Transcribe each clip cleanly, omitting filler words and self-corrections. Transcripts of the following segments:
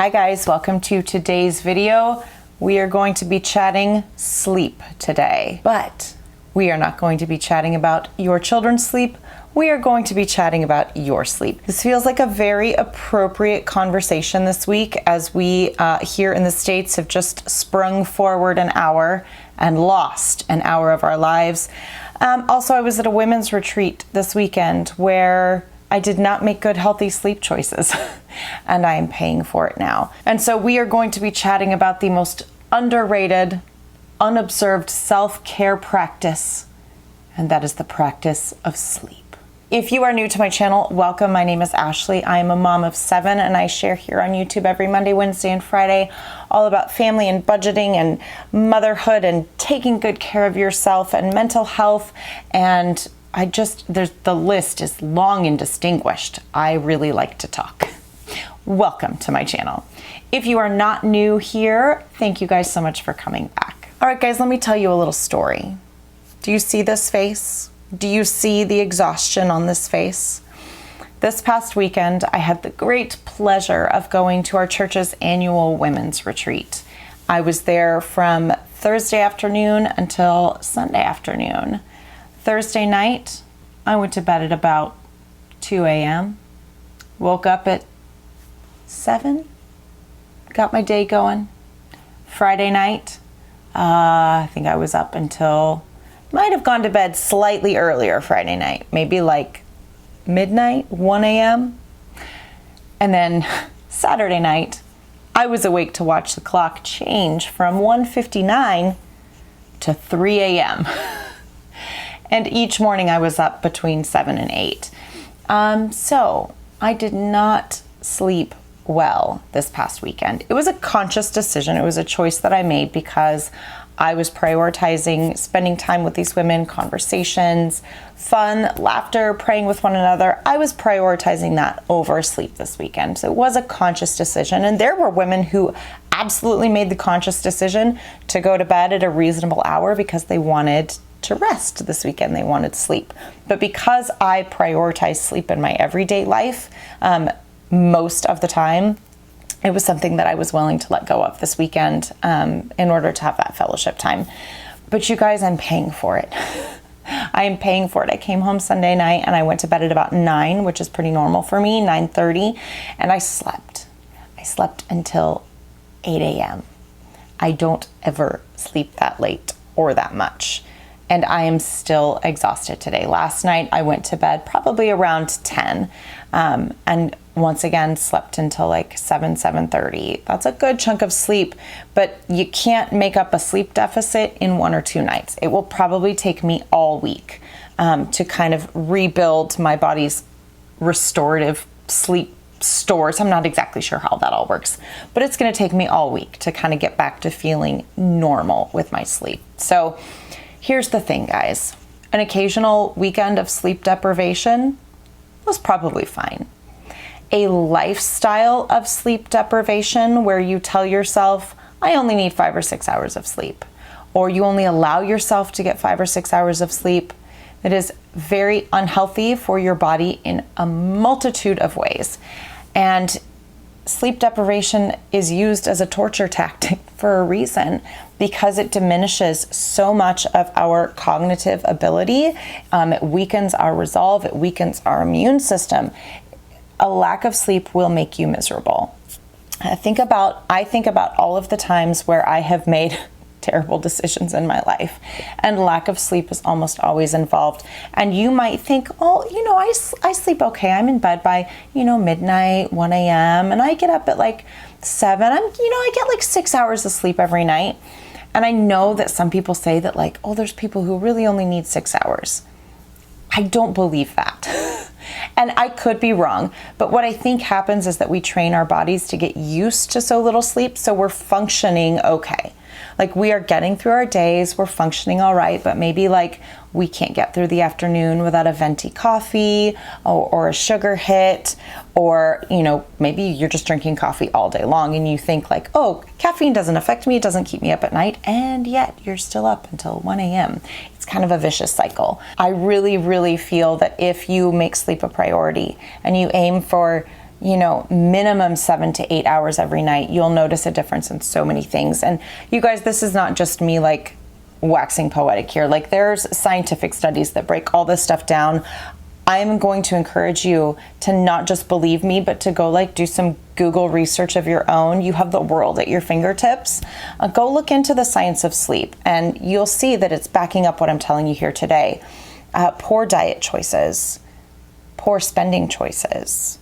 Hi guys, welcome to today's video. We are going to be chatting sleep today, but we are not going to be chatting about your children's sleep. We are going to be chatting about your sleep. This feels like a very appropriate conversation this week as we here in the States have just sprung forward an hour and lost an hour of our lives. Also, I was at a women's retreat this weekend where I did not make good, healthy sleep choices, and I am paying for it now. And so we are going to be chatting about the most underrated, unobserved self-care practice, and that is the practice of sleep. If you are new to my channel, welcome. My name is Ashley. I am a mom of 7, and I share here on YouTube every Monday, Wednesday, and Friday all about family and budgeting and motherhood and taking good care of yourself and mental health. And the list is long and distinguished. I really like to talk. Welcome to my channel. If you are not new here, thank you guys so much for coming back. All right, guys, let me tell you a little story. Do you see this face? Do you see the exhaustion on this face? This past weekend, I had the great pleasure of going to our church's annual women's retreat. I was there from Thursday afternoon until Sunday afternoon. Thursday night, I went to bed at about 2 a.m., woke up at 7, got my day going. Friday night, I think I was up until, might have gone to bed slightly earlier Friday night, maybe like midnight, 1 a.m. And then Saturday night, I was awake to watch the clock change from 1:59 to 3 a.m. And each morning I was up between 7 and 8. So I did not sleep well this past weekend. It was a conscious decision. It was a choice that I made because I was prioritizing spending time with these women, conversations, fun, laughter, praying with one another. I was prioritizing that over sleep this weekend. So it was a conscious decision. And there were women who absolutely made the conscious decision to go to bed at a reasonable hour because they wanted to rest this weekend. They wanted sleep. But because I prioritize sleep in my everyday life, most of the time, it was something that I was willing to let go of this weekend in order to have that fellowship time. But you guys, I'm paying for it. I am paying for it. I came home Sunday night and I went to bed at about 9, which is pretty normal for me, 9:30, and I slept. I slept until 8 a.m. I don't ever sleep that late or that much. And I am still exhausted today. Last night, I went to bed probably around 10, and once again, slept until like 7:30. That's a good chunk of sleep, but you can't make up a sleep deficit in 1 or 2 nights. It will probably take me all week to kind of rebuild my body's restorative sleep stores. I'm not exactly sure how that all works, but it's gonna take me all week to kind of get back to feeling normal with my sleep. So here's the thing, guys. An occasional weekend of sleep deprivation was probably fine. A lifestyle of sleep deprivation where you tell yourself, I only need 5 or 6 hours of sleep, or you only allow yourself to get 5 or 6 hours of sleep, it is very unhealthy for your body in a multitude of ways. And sleep deprivation is used as a torture tactic for a reason, because it diminishes so much of our cognitive ability. It weakens our resolve, it weakens our immune system. A lack of sleep will make you miserable. I think about all of the times where I have made terrible decisions in my life, and lack of sleep is almost always involved. And you might think, oh, I sleep okay. I'm in bed by, midnight, 1 a.m. and I get up at like 7. I get like 6 hours of sleep every night. And I know that some people say that like, oh, there's people who really only need 6 hours. I don't believe that. And I could be wrong, but what I think happens is that we train our bodies to get used to so little sleep, so we're functioning okay. Like we are getting through our days, we're functioning all right, but maybe like we can't get through the afternoon without a venti coffee or a sugar hit, or, maybe you're just drinking coffee all day long and you think like, oh, caffeine doesn't affect me, it doesn't keep me up at night, and yet you're still up until 1 a.m. It's kind of a vicious cycle. I really, really feel that if you make sleep a priority and you aim for minimum 7 to 8 hours every night, you'll notice a difference in so many things. And you guys, this is not just me like waxing poetic here. Like, there's scientific studies that break all this stuff down. I'm going to encourage you to not just believe me, but to go like do some Google research of your own. You have the world at your fingertips. Go look into the science of sleep, and you'll see that it's backing up what I'm telling you here today. Poor diet choices, poor spending choices,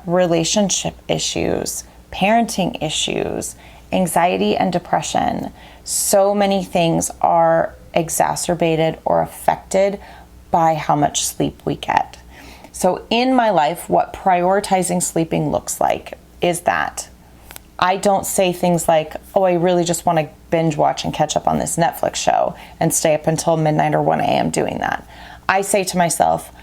relationship issues, parenting issues, anxiety and depression. So many things are exacerbated or affected by how much sleep we get. So in my life, what prioritizing sleeping looks like is that I don't say things like, oh, I really just want to binge watch and catch up on this Netflix show and stay up until midnight or 1 a.m. doing that. I say to myself,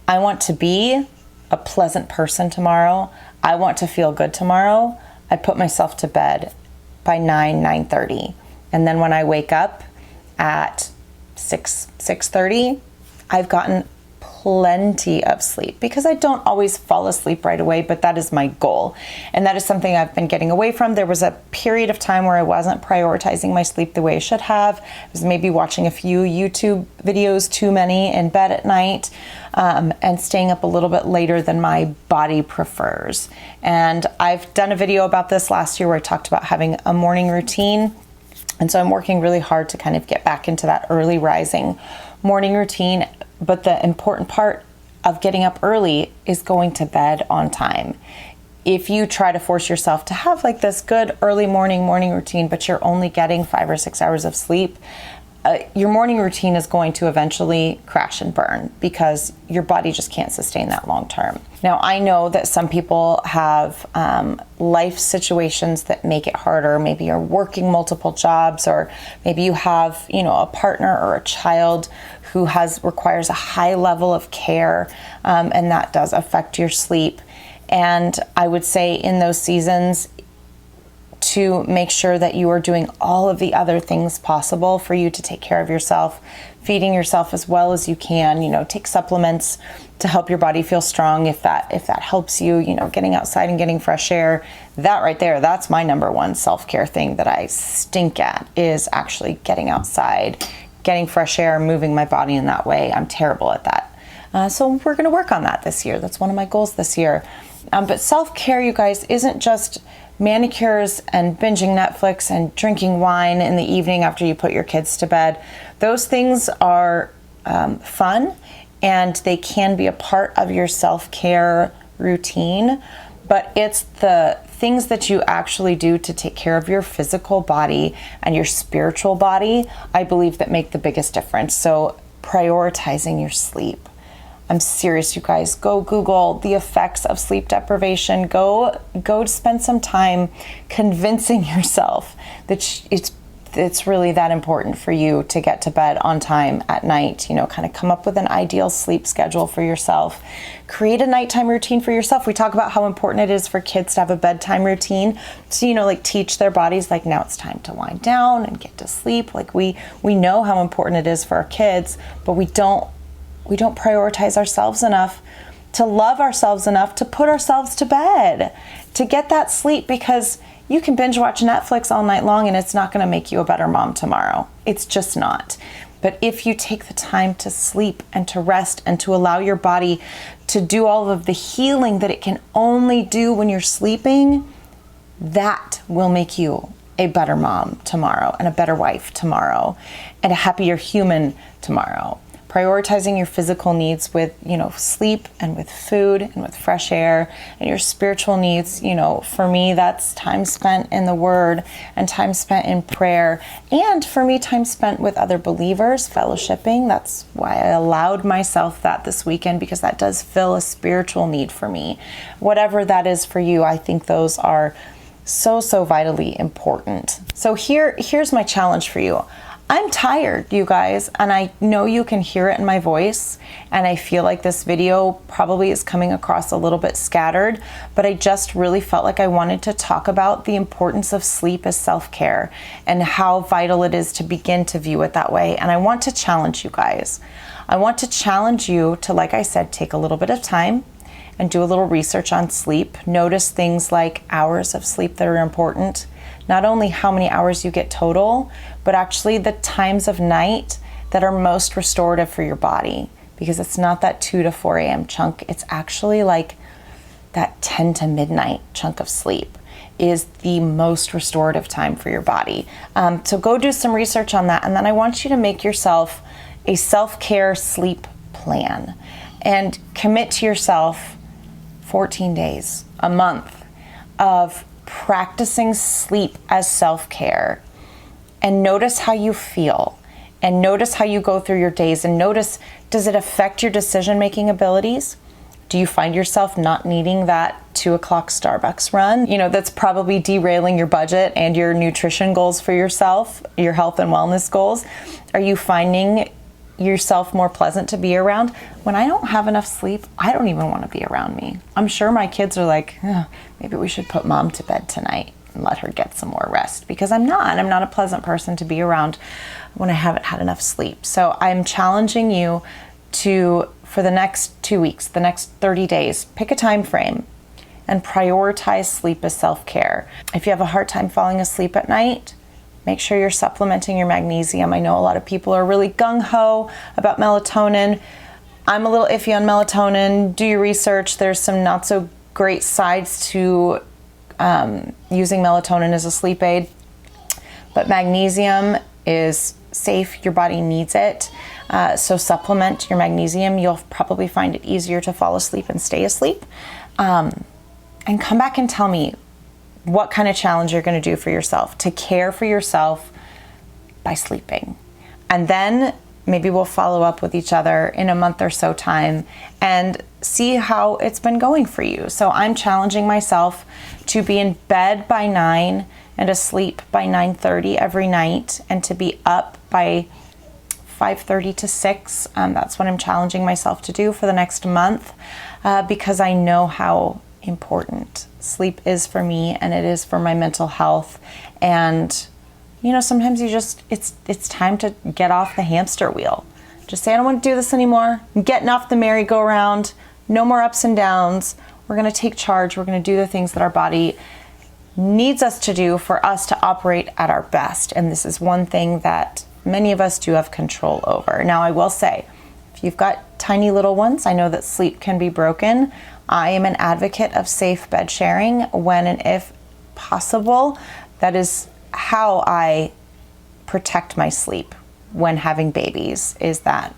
I want to be a pleasant person tomorrow. I want to feel good tomorrow. I put myself to bed by 9:30. And then when I wake up at 6:30, I've gotten plenty of sleep, because I don't always fall asleep right away, but that is my goal. And that is something I've been getting away from. There was a period of time where I wasn't prioritizing my sleep the way I should have. I was maybe watching a few YouTube videos too many in bed at night, and staying up a little bit later than my body prefers. And I've done a video about this last year where I talked about having a morning routine. And so I'm working really hard to kind of get back into that early rising morning routine. But the important part of getting up early is going to bed on time. If you try to force yourself to have like this good early morning routine, but you're only getting 5 or 6 hours of sleep, your morning routine is going to eventually crash and burn, because your body just can't sustain that long term. Now, I know that some people have life situations that make it harder. Maybe you're working multiple jobs, or maybe you have, a partner or a child who requires a high level of care, and that does affect your sleep. And I would say in those seasons, to make sure that you are doing all of the other things possible for you to take care of yourself, feeding yourself as well as you can, take supplements to help your body feel strong if that helps you, getting outside and getting fresh air. That right there, that's my number one self-care thing that I stink at, is actually getting outside, getting fresh air, moving my body in that way. I'm terrible at that. So we're going to work on that this year. That's one of my goals this year. But self-care, you guys, isn't just manicures and binging Netflix and drinking wine in the evening after you put your kids to bed. Those things are fun, and they can be a part of your self-care routine, but it's the things that you actually do to take care of your physical body and your spiritual body, I believe, that make the biggest difference. So prioritizing your sleep. I'm serious, you guys. Go Google the effects of sleep deprivation. Go spend some time convincing yourself that it's really that important for you to get to bed on time at night. Kind of come up with an ideal sleep schedule for yourself. Create a nighttime routine for yourself. We talk about how important it is for kids to have a bedtime routine. So, teach their bodies, like, now it's time to wind down and get to sleep. Like, we know how important it is for our kids, but we don't prioritize ourselves enough to love ourselves enough to put ourselves to bed, to get that sleep, because you can binge watch Netflix all night long and it's not going to make you a better mom tomorrow. It's just not. But if you take the time to sleep and to rest and to allow your body to do all of the healing that it can only do when you're sleeping, that will make you a better mom tomorrow, and a better wife tomorrow, and a happier human tomorrow. Prioritizing your physical needs with, sleep and with food and with fresh air, and your spiritual needs, for me, that's time spent in the Word and time spent in prayer. And for me, time spent with other believers, fellowshipping. That's why I allowed myself that this weekend, because that does fill a spiritual need for me. Whatever that is for you, I think those are so vitally important. So here's my challenge for you. I'm tired, you guys, and I know you can hear it in my voice, and I feel like this video probably is coming across a little bit scattered, but I just really felt like I wanted to talk about the importance of sleep as self-care and how vital it is to begin to view it that way. And I want to challenge you guys. I want to challenge you to, like I said, take a little bit of time and do a little research on sleep. Notice things like hours of sleep that are important. Not only how many hours you get total, but actually the times of night that are most restorative for your body. Because it's not that 2 to 4 a.m. chunk, it's actually like that 10 to midnight chunk of sleep is the most restorative time for your body. So go do some research on that. And then I want you to make yourself a self-care sleep plan and commit to yourself 14 days, a month of practicing sleep as self-care, and notice how you feel, and notice how you go through your days, and notice, does it affect your decision-making abilities? Do you find yourself not needing that 2 o'clock Starbucks run? You know, that's probably derailing your budget and your nutrition goals for yourself, your health and wellness goals. Are you finding yourself more pleasant to be around? When I don't have enough sleep, I don't even want to be around me. I'm sure my kids are like, maybe we should put mom to bed tonight and let her get some more rest, because I'm not a pleasant person to be around when I haven't had enough sleep. So I'm challenging you to, for the next 2 weeks, the next 30 days, pick a time frame and prioritize sleep as self-care. If you have a hard time falling asleep at night, make sure you're supplementing your magnesium. I know a lot of people are really gung-ho about melatonin. I'm a little iffy on melatonin. Do your research. There's some not so great sides to using melatonin as a sleep aid. But magnesium is safe. Your body needs it. So supplement your magnesium. You'll probably find it easier to fall asleep and stay asleep. And come back and tell me what kind of challenge you're going to do for yourself to care for yourself by sleeping. And then maybe we'll follow up with each other in a month or so time and see how it's been going for you. So I'm challenging myself to be in bed by 9 and asleep by 9:30 every night, and to be up by 5:30 to 6. That's what I'm challenging myself to do for the next month, because I know how important sleep is for me, and it is for my mental health. And you know, sometimes you just, it's time to get off the hamster wheel. Just say, I don't want to do this anymore. I'm getting off the merry-go-round. No more ups and downs. We're going to take charge. We're going to do the things that our body needs us to do for us to operate at our best. And this is one thing that many of us do have control over. Now, I will say, if you've got tiny little ones, I know that sleep can be broken. I am an advocate of safe bed sharing when and if possible. That is how I protect my sleep when having babies, is that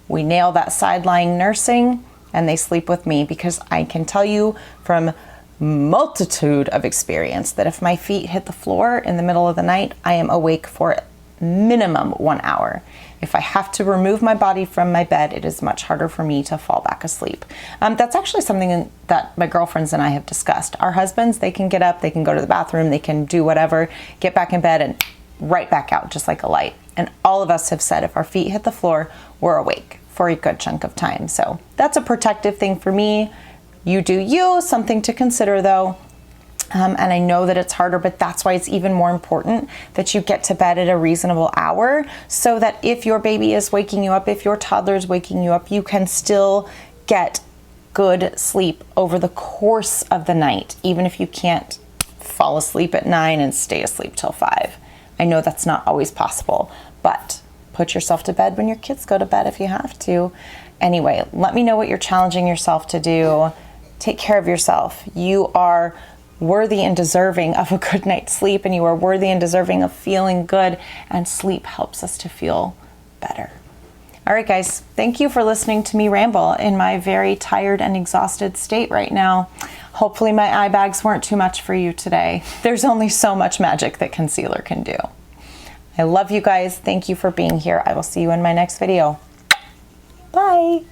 we nail that sideline nursing and they sleep with me, because I can tell you from multitude of experience that if my feet hit the floor in the middle of the night, I am awake for minimum 1 hour. If I have to remove my body from my bed, it is much harder for me to fall back asleep. That's actually something that my girlfriends and I have discussed. Our husbands, they can get up, they can go to the bathroom, they can do whatever, get back in bed and right back out just like a light. And all of us have said if our feet hit the floor, we're awake for a good chunk of time. So that's a protective thing for me. You do you, something to consider though. And I know that it's harder, but that's why it's even more important that you get to bed at a reasonable hour, so that if your baby is waking you up, if your toddler is waking you up, you can still get good sleep over the course of the night, even if you can't fall asleep at 9 and stay asleep till 5. I know that's not always possible, but put yourself to bed when your kids go to bed if you have to. Anyway, let me know what you're challenging yourself to do. Take care of yourself. You are worthy and deserving of a good night's sleep, and you are worthy and deserving of feeling good, and sleep helps us to feel better. All right, guys, thank you for listening to me ramble in my very tired and exhausted state right now. Hopefully my eye bags weren't too much for you today. There's only so much magic that concealer can do. I love you guys. Thank you for being here. I will see you in my next video. Bye.